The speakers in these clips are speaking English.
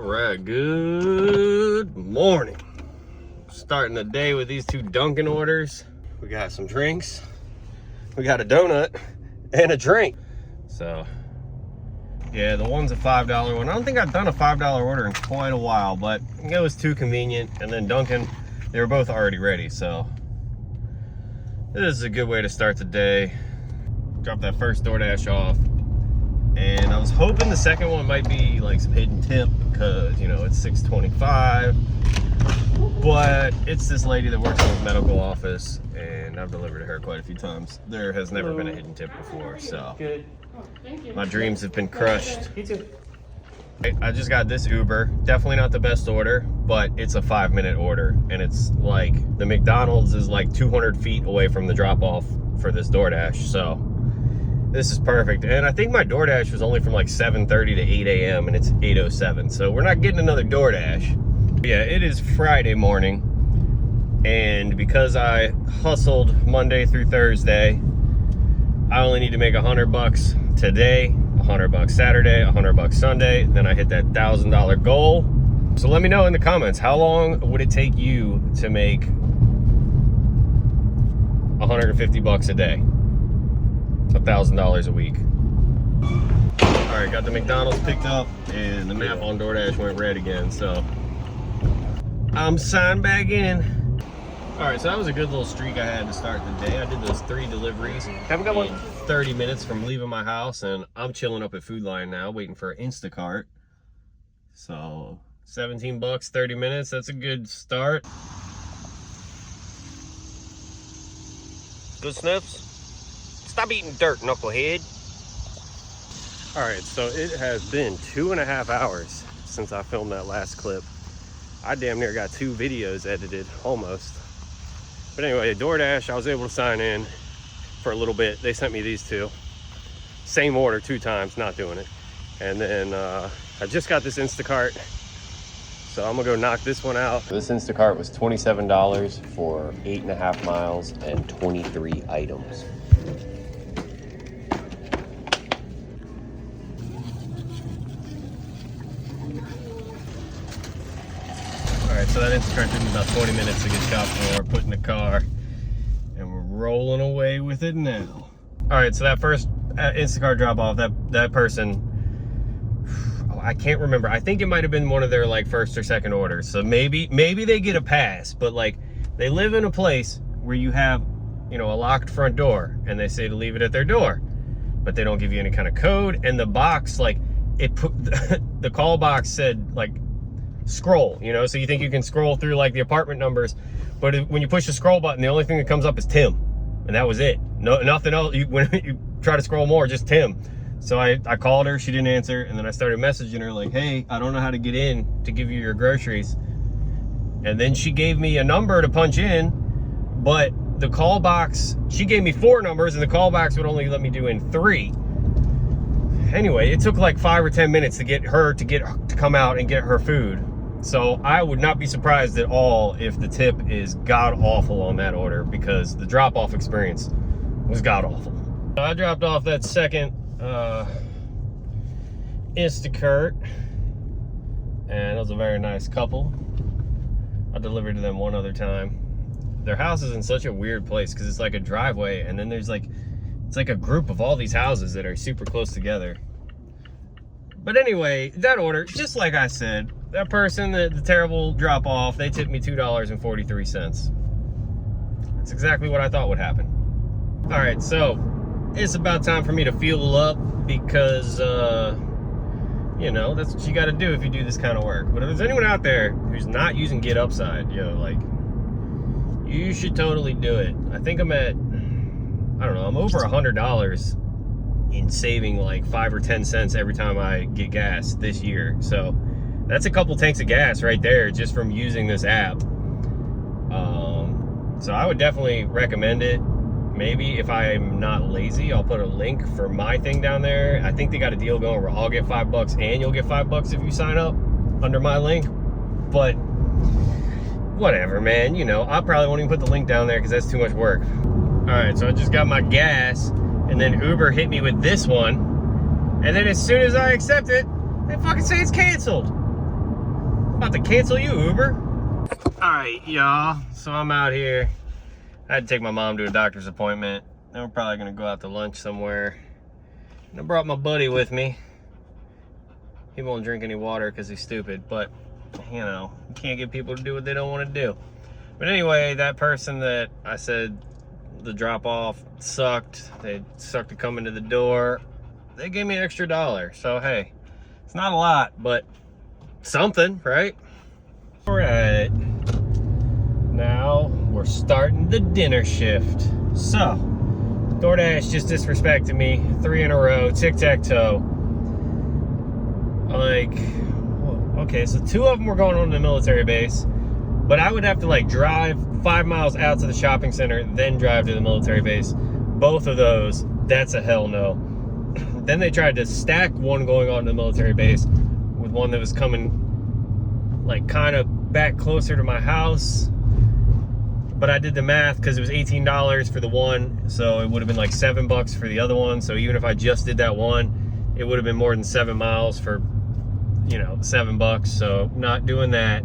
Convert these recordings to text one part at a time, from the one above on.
Alright, good morning. Starting the day with these two Dunkin' orders. We got some drinks, we got a donut, and a drink. So, yeah, the one's a $5 one. I don't think I've done a $5 order in quite a while, but it was too convenient. And then Dunkin', they were both already ready, so this is a good way to start the day. Drop that first DoorDash off. And I was hoping the second one might be like some hidden tip because, you know, it's $6.25. But it's this lady that works in the medical office, and I've delivered to her quite a few times. There has never been a hidden tip before, so my dreams have been crushed. I just got this Uber. Definitely not the best order, but it's a 5-minute order. And it's like the McDonald's is like 200 feet away from the drop off for this DoorDash. So this is perfect. And I think my DoorDash was only from like 7:30 to 8 a.m. and it's 8:07. So we're not getting another DoorDash. Yeah, it is Friday morning. And because I hustled Monday through Thursday, I only need to make $100 today, $100 Saturday, $100 Sunday. Then I hit that $1,000 goal. So let me know in the comments, how long would it take you to make $150 a day? $1,000 a week. All right, got the McDonald's picked up and the map on DoorDash went red again, so I'm signed back in. All right, so that was a good little streak I had to start the day. I did those 3 deliveries. Haven't got 30 minutes from leaving my house, and I'm chilling up at Food Lion now, waiting for Instacart. So 17 bucks, 30 minutes. That's a good start. Good sniffs. Stop eating dirt, knucklehead. All right, so it has been 2.5 hours since I filmed that last clip. I damn near got 2 videos edited, almost. But anyway, DoorDash, I was able to sign in for a little bit. They sent me these 2. Same order 2 times, not doing it. And then I just got this Instacart, so I'm gonna go knock this one out. This Instacart was $27 for 8.5 miles and 23 items. Alright, so that Instacart took me about 20 minutes to get shopped for, put in the car, and we're rolling away with it now. Alright, so that first Instacart drop off, that person, I can't remember. I think it might have been one of their like first or second orders. So maybe they get a pass, but like they live in a place where you have, you know, a locked front door and they say to leave it at their door, but they don't give you any kind of code. And the box, like it put, the call box said like, scroll, you know, so you think you can scroll through like the apartment numbers, but when you push the scroll button, the only thing that comes up is Tim, and that was it. No, nothing else. When you try to scroll more, just Tim. So I called her, she didn't answer, and then I started messaging her like, hey, I don't know how to get in to give you your groceries. And then she gave me a number to punch in, but the call box, she gave me 4 numbers and the call box would only let me do in 3. Anyway, it took like 5 or 10 minutes to get her to come out and get her food. So I would not be surprised at all if the tip is god-awful on that order, because the drop-off experience was god-awful. I dropped off that second Instacart, and it was a very nice couple. I delivered to them one other time. Their house is in such a weird place because it's like a driveway, and then there's like, it's like a group of all these houses that are super close together. But anyway, that order, just like I said, that person, the terrible drop off, they tipped me $2.43. That's exactly what I thought would happen. All right, so it's about time for me to fuel up because, you know, that's what you got to do if you do this kind of work. But if there's anyone out there who's not using Get Upside, yo, like, you should totally do it. I think I'm at, I don't know, I'm over $100 in saving like 5 or 10 cents every time I get gas this year. So that's a couple tanks of gas right there just from using this app. So I would definitely recommend it. Maybe if I'm not lazy, I'll put a link for my thing down there. I think they got a deal going where I'll get $5 and you'll get $5 if you sign up under my link. But whatever, man, you know, I probably won't even put the link down there because that's too much work. All right, so I just got my gas, and then Uber hit me with this one, and then as soon as I accept it, they fucking say it's canceled. About to cancel you, Uber. All right, y'all. So I'm out here. I had to take my mom to a doctor's appointment. Then we're probably gonna go out to lunch somewhere. And I brought my buddy with me. He won't drink any water because he's stupid, but you know, you can't get people to do what they don't want to do. But anyway, that person that I said the drop off sucked, they sucked to come into the door, they gave me an extra $1. So hey, it's not a lot, but something, right? All right, now we're starting the dinner shift. So DoorDash just disrespected me 3 in a row, tic-tac-toe. Like, okay, so 2 of them were going on to the military base, but I would have to like drive 5 miles out to the shopping center, then drive to the military base. Both of those, that's a hell no. Then they tried to stack one going on to the military base with one that was coming like kind of back closer to my house. But I did the math because it was $18 for the one, so it would have been like $7 for the other one. So even if I just did that one, it would have been more than 7 miles for, you know, $7. So not doing that.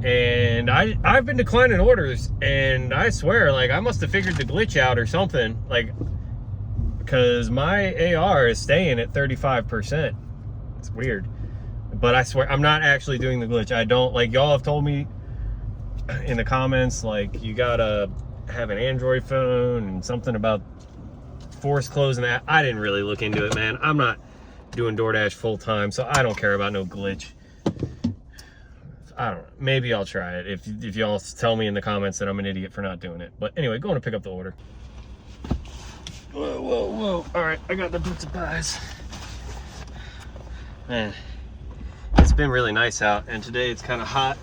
And I've been declining orders, and I swear, like, I must have figured the glitch out or something, like, because my AR is staying at 35%. It's weird. But I swear, I'm not actually doing the glitch. I don't, like, y'all have told me in the comments, like, you gotta have an Android phone and something about force closing that. I didn't really look into it, man. I'm not doing DoorDash full time, so I don't care about no glitch. I don't know. Maybe I'll try it if y'all tell me in the comments that I'm an idiot for not doing it. But anyway, going to pick up the order. Whoa, whoa, whoa. All right, I got the pizza pies. Man, it's been really nice out, and today it's kind of hot.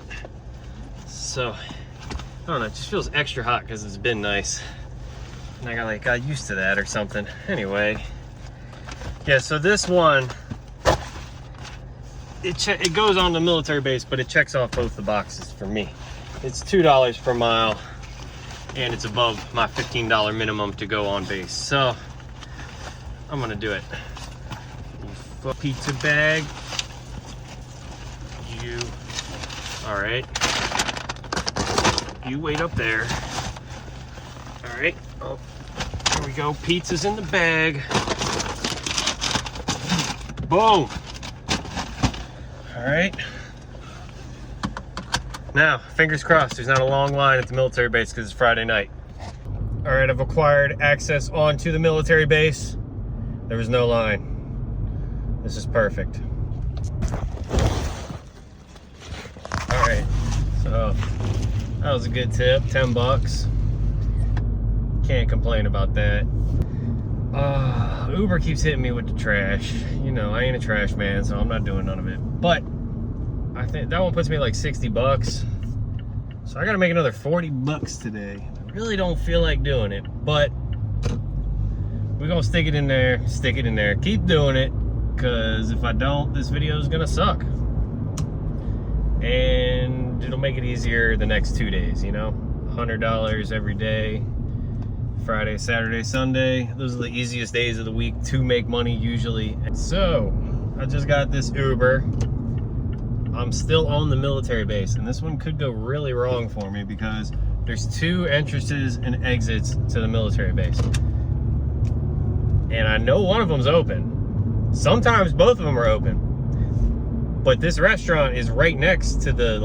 So, I don't know, it just feels extra hot because it's been nice. And I got used to that or something. Anyway, yeah, so this one, it goes on the military base, but it checks off both the boxes for me. It's $2 per mile, and it's above my $15 minimum to go on base. So I'm gonna do it. Pizza bag. You, all right. You wait up there. All right. Oh, here we go. Pizza's in the bag. Boom. All right. Now, fingers crossed, there's not a long line at the military base because it's Friday night. All right, I've acquired access onto the military base. There was no line. This is perfect. All right, so that was a good tip, $10. Can't complain about that. Uber keeps hitting me with the trash. You know, I ain't a trash man, so I'm not doing none of it. But I think that one puts me at like $60. So I gotta make another $40 today. I really don't feel like doing it, but we're gonna stick it in there, keep doing it, because if I don't, this video is gonna suck. And it'll make it easier the next 2 days, you know? $100 every day. Friday, Saturday, Sunday. Those are the easiest days of the week to make money usually. So, I just got this Uber. I'm still on the military base, and this one could go really wrong for me because there's 2 entrances and exits to the military base. And I know one of them's open. Sometimes both of them are open. But this restaurant is right next to the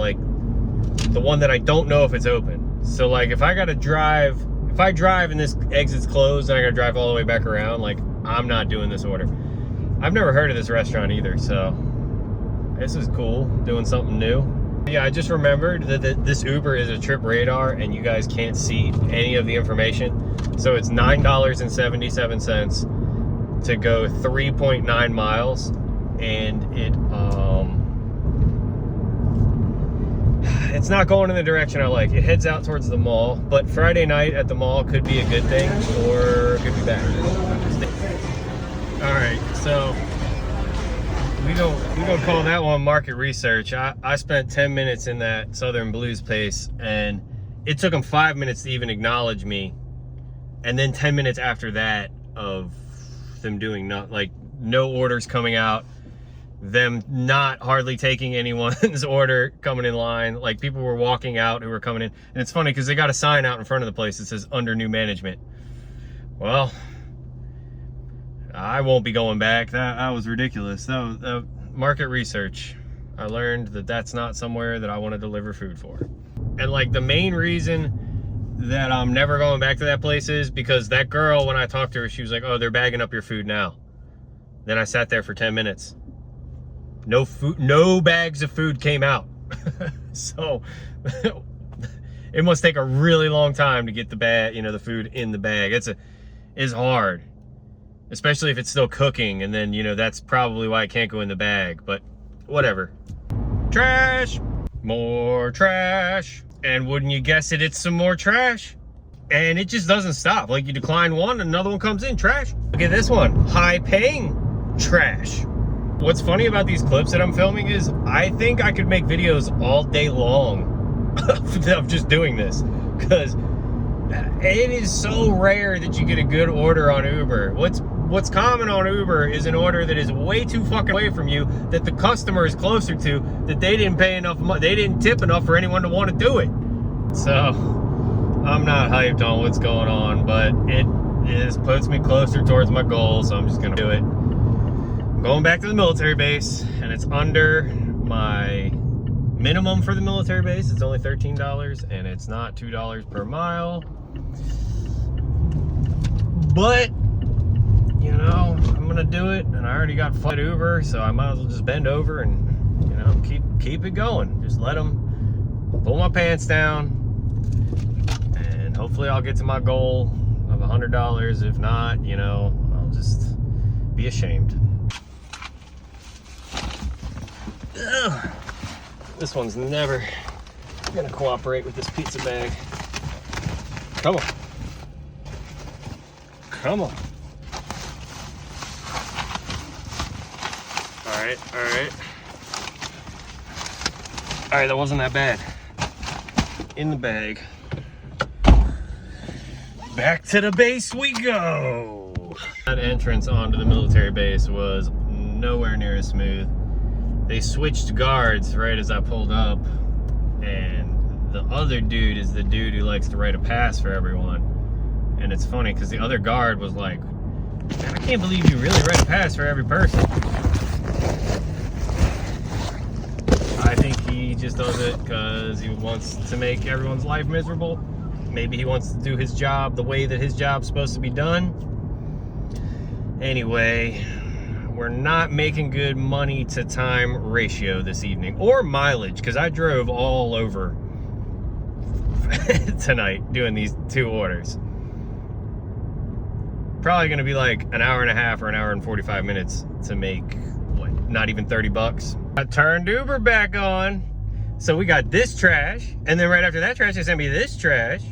one that I don't know if it's open. So like if I drive and this exit's closed and I gotta drive all the way back around, like, I'm not doing this order. I've never heard of this restaurant either, so this is cool, doing something new. Yeah, I just remembered that this Uber is a trip radar and you guys can't see any of the information. So it's $9.77 to go 3.9 miles, and it's not going in the direction I like. It heads out towards the mall, but Friday night at the mall could be a good thing or could be bad. All right, so we don't call that one market research. I spent 10 minutes in that Southern Blues place, and it took them 5 minutes to even acknowledge me, and then 10 minutes after that of them doing no orders coming out, them not hardly taking anyone's order coming in line. Like, people were walking out who were coming in. And it's funny because they got a sign out in front of the place that says under new management. Well, I won't be going back. That was ridiculous. That was market research. I learned that that's not somewhere that I want to deliver food for. And like, the main reason that I'm never going back to that place is because that girl, when I talked to her, she was like, oh, they're bagging up your food now. Then I sat there for 10 minutes. No food, no bags of food came out. So it must take a really long time to get the bag, you know, the food in the bag. It's hard, especially if it's still cooking. And then, you know, that's probably why it can't go in the bag, but whatever. Trash, more trash. And wouldn't you guess it, it's some more trash. And it just doesn't stop. Like, you decline one, another one comes in, trash. Look at this one, high paying trash. What's funny about these clips that I'm filming is I think I could make videos all day long of just doing this, because it is so rare that you get a good order on Uber. What's common on Uber is an order that is way too fucking away from you, that the customer is closer to, that they didn't pay enough money, they didn't tip enough for anyone to want to do it. So I'm not hyped on what's going on, but it puts me closer towards my goal, so I'm just gonna do it. I'm going back to the military base, and it's under my minimum for the military base. It's only $13, and it's not $2 per mile. But you know, I'm gonna do it, and I already got flight Uber, so I might as well just bend over and, you know, keep it going. Just let them pull my pants down, and hopefully I'll get to my goal of $100. If not, you know, I'll just be ashamed. Ugh. This one's never gonna cooperate with this pizza bag. Come on. Come on. All right. All right, that wasn't that bad. In the bag. Back to the base we go. That entrance onto the military base was nowhere near as smooth. They switched guards right as I pulled up, and the other dude is the dude who likes to write a pass for everyone. And it's funny because the other guard was like, man, I can't believe you really write a pass for every person. I think he just does it because he wants to make everyone's life miserable. Maybe he wants to do his job the way that his job's supposed to be done. Anyway, we're not making good money to time ratio this evening, or mileage, because I drove all over tonight doing these two orders. Probably gonna be like an hour and a half or an hour and 45 minutes to make, what, not even 30 bucks. I turned Uber back on. So we got this trash, and then right after that trash, they sent me this trash,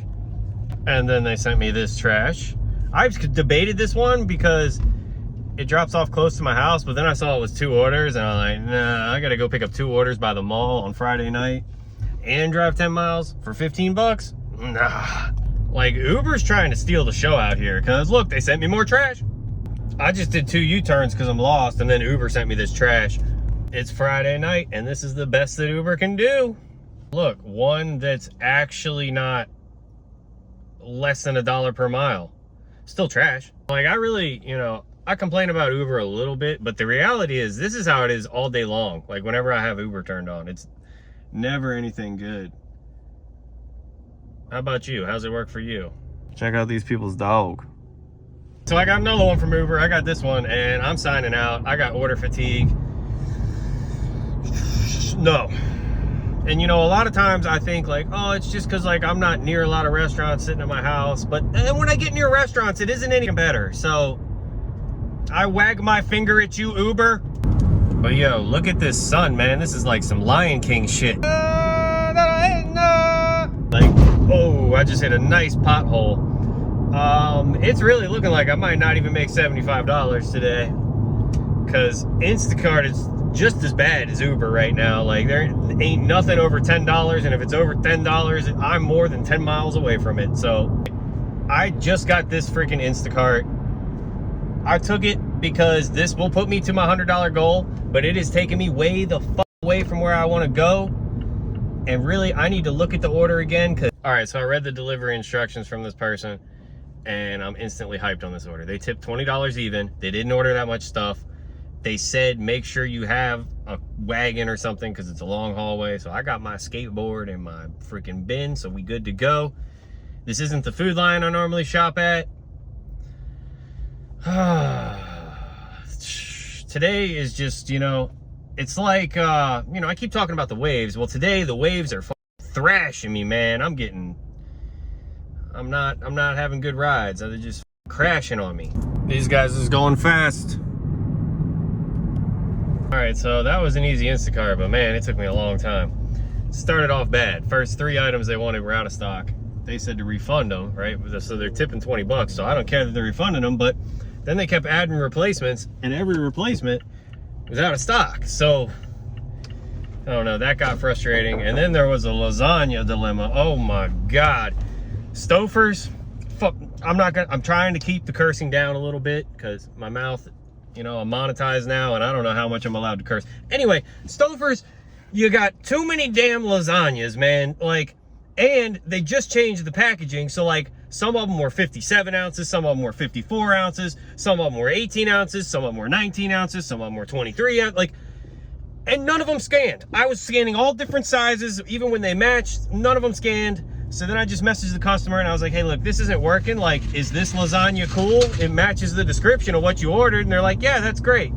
and then they sent me this trash. I've debated this one because it drops off close to my house, but then I saw it was 2 orders, and I'm like, nah, I gotta go pick up 2 orders by the mall on Friday night and drive 10 miles for 15 bucks? Nah. Like, Uber's trying to steal the show out here, because look, they sent me more trash. I just did 2 U-turns because I'm lost, and then Uber sent me this trash. It's Friday night, and this is the best that Uber can do. Look, one that's actually not less than $1 per mile. Still trash. Like, I really, you know, I complain about Uber a little bit, but the reality is this is how it is all day long. Like, whenever I have Uber turned on, it's never anything good. How about you? How's it work for you? Check out these people's dog. So I got another one from Uber. I got this one, and I'm signing out. I got order fatigue. No. And you know, a lot of times I think like, oh, it's just because like I'm not near a lot of restaurants sitting at my house. But when I get near restaurants, it isn't any better. So I wag my finger at you, Uber. But yo, look at this sun, man. This is like some Lion King shit. Like, oh, I just hit a nice pothole. It's really looking like I might not even make $75 today, because Instacart is just as bad as Uber right now. Like, there ain't nothing over $10, and if it's over $10, I'm more than 10 miles away from it. So I just got this freaking Instacart. I took it because this will put me to my $100 goal, but it is taking me way the fuck away from where I want to go. And really, I need to look at the order again. All right, so I read the delivery instructions from this person, and I'm instantly hyped on this order. They tipped $20 even. They didn't order that much stuff. They said, make sure you have a wagon or something because it's a long hallway. So I got my skateboard and my freaking bin, so we good to go. This isn't the Food Lion I normally shop at. Today is just, you know, it's like, you know, I keep talking about the waves. Well, today the waves are thrashing me, man. I'm not having good rides. They're just crashing on me. These guys is going fast. All right, so that was an easy Instacart, but man, it took me a long time. It started off bad. First 3 items they wanted were out of stock. They said to refund them, right? So they're tipping 20 bucks, so I don't care that they're refunding them, but then they kept adding replacements, and every replacement was out of stock. So, I don't know, that got frustrating. And then there was a lasagna dilemma. Oh my God. Stouffer's, fuck, I'm trying to keep the cursing down a little bit because my mouth, you know, I'm monetized now and I don't know how much I'm allowed to curse. Anyway, Stouffer's, you got too many damn lasagnas, man. Like, and they just changed the packaging. So like, some of them were 57 ounces, some of them were 54 ounces, some of them were 18 ounces, some of them were 19 ounces, some of them were 23 ounces, like, and none of them scanned. I was scanning all different sizes, even when they matched, none of them scanned. So then I just messaged the customer and I was like, hey, look, this isn't working. Like, is this lasagna cool? It matches the description of what you ordered. And they're like, yeah, that's great.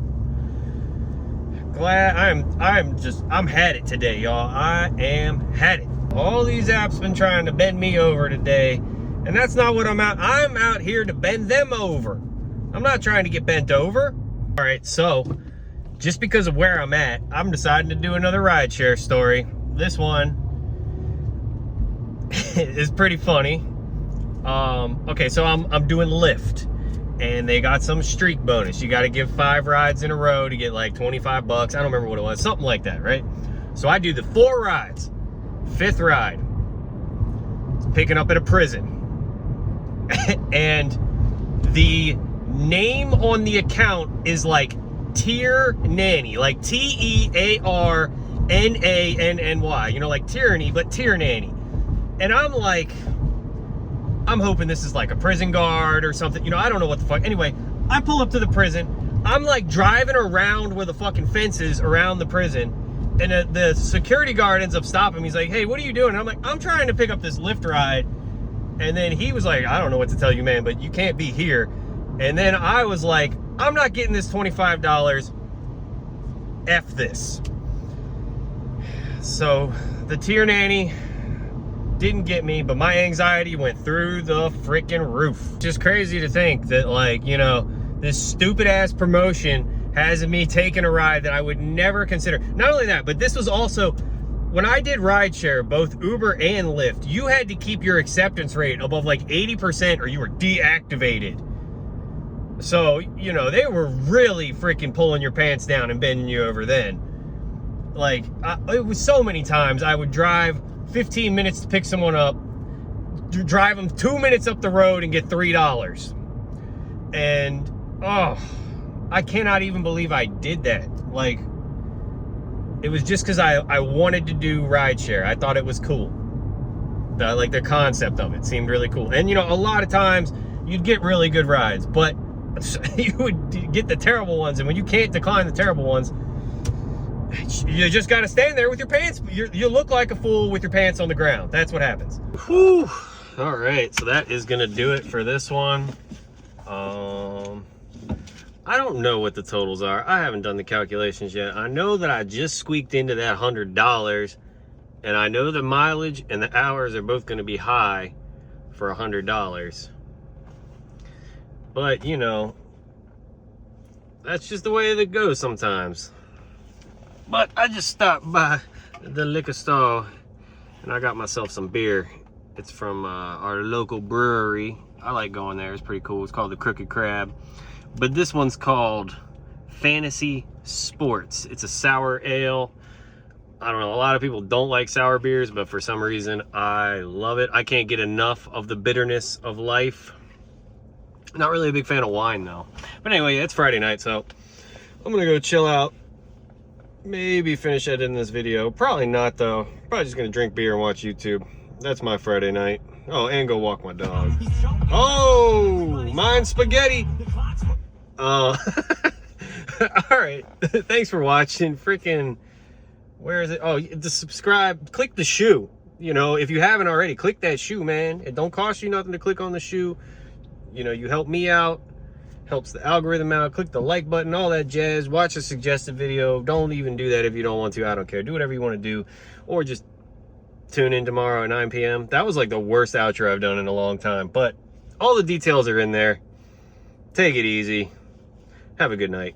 Glad I'm had it today, y'all. I am had it. All these apps been trying to bend me over today. And that's not what I'm out here to bend them over. I'm not trying to get bent over. All right, so just because of where I'm at, I'm deciding to do another rideshare story. This one is pretty funny. Okay, so I'm doing Lyft, and they got some streak bonus. You got to give 5 rides in a row to get like 25 bucks. I don't remember what it was, something like that, right? So I do the 4 rides. 5th ride, picking up at a prison. And the name on the account is like Tier Nanny, like T-E-A-R-N-A-N-N-Y, you know, like tyranny, but Tier Nanny. And I'm like, I'm hoping this is like a prison guard or something, you know, I don't know what the fuck. Anyway, I pull up to the prison. I'm like driving around where the fucking fence is around the prison. And the security guard ends up stopping me. He's like, hey, what are you doing? And I'm like, I'm trying to pick up this Lyft ride. And then he was like, I don't know what to tell you, man, but you can't be here. And then I was like, I'm not getting this $25. F this. So the Tier Nanny didn't get me, but my anxiety went through the freaking roof. Just crazy to think that, like, you know, this stupid ass promotion has me taking a ride that I would never consider. Not only that, but this was also, when I did rideshare, both Uber and Lyft, you had to keep your acceptance rate above like 80% or you were deactivated. So, you know, they were really freaking pulling your pants down and bending you over then. Like, it was so many times I would drive 15 minutes to pick someone up, drive them 2 minutes up the road and get $3. And, oh, I cannot even believe I did that. Like, it was just because I wanted to do rideshare. I thought it was cool. Like, the concept of it seemed really cool. And, you know, a lot of times you'd get really good rides, but you would get the terrible ones. And when you can't decline the terrible ones, you just got to stand there with your pants. You look like a fool with your pants on the ground. That's what happens. Whew. All right, so that is going to do it for this one. I don't know what the totals are. I haven't done the calculations yet. I know that I just squeaked into that $100, and I know the mileage and the hours are both going to be high for $100. But, you know, that's just the way it goes sometimes. But I just stopped by the liquor store and I got myself some beer. It's from our local brewery. I like going there. It's pretty cool. It's called the Crooked Crab. But this one's called Fantasy Sports. It's a sour ale. I don't know, a lot of people don't like sour beers, but for some reason I love it. I can't get enough of the bitterness of life. Not really a big fan of wine though. But anyway, yeah, it's Friday night, so I'm gonna go chill out. Maybe finish editing this video. Probably not though. Probably just gonna drink beer and watch YouTube. That's my Friday night. Oh, and go walk my dog. Oh, mine's spaghetti. All right. Thanks for watching. Freaking, where is it? Oh, the subscribe. Click the shoe. You know, if you haven't already, click that shoe, man. It don't cost you nothing to click on the shoe. You know, you help me out, helps the algorithm out. Click the like button, all that jazz. Watch a suggested video. Don't even do that if you don't want to. I don't care. Do whatever you want to do, or just tune in tomorrow at 9 p.m. That was like the worst outro I've done in a long time, but all the details are in there. Take it easy. Have a good night.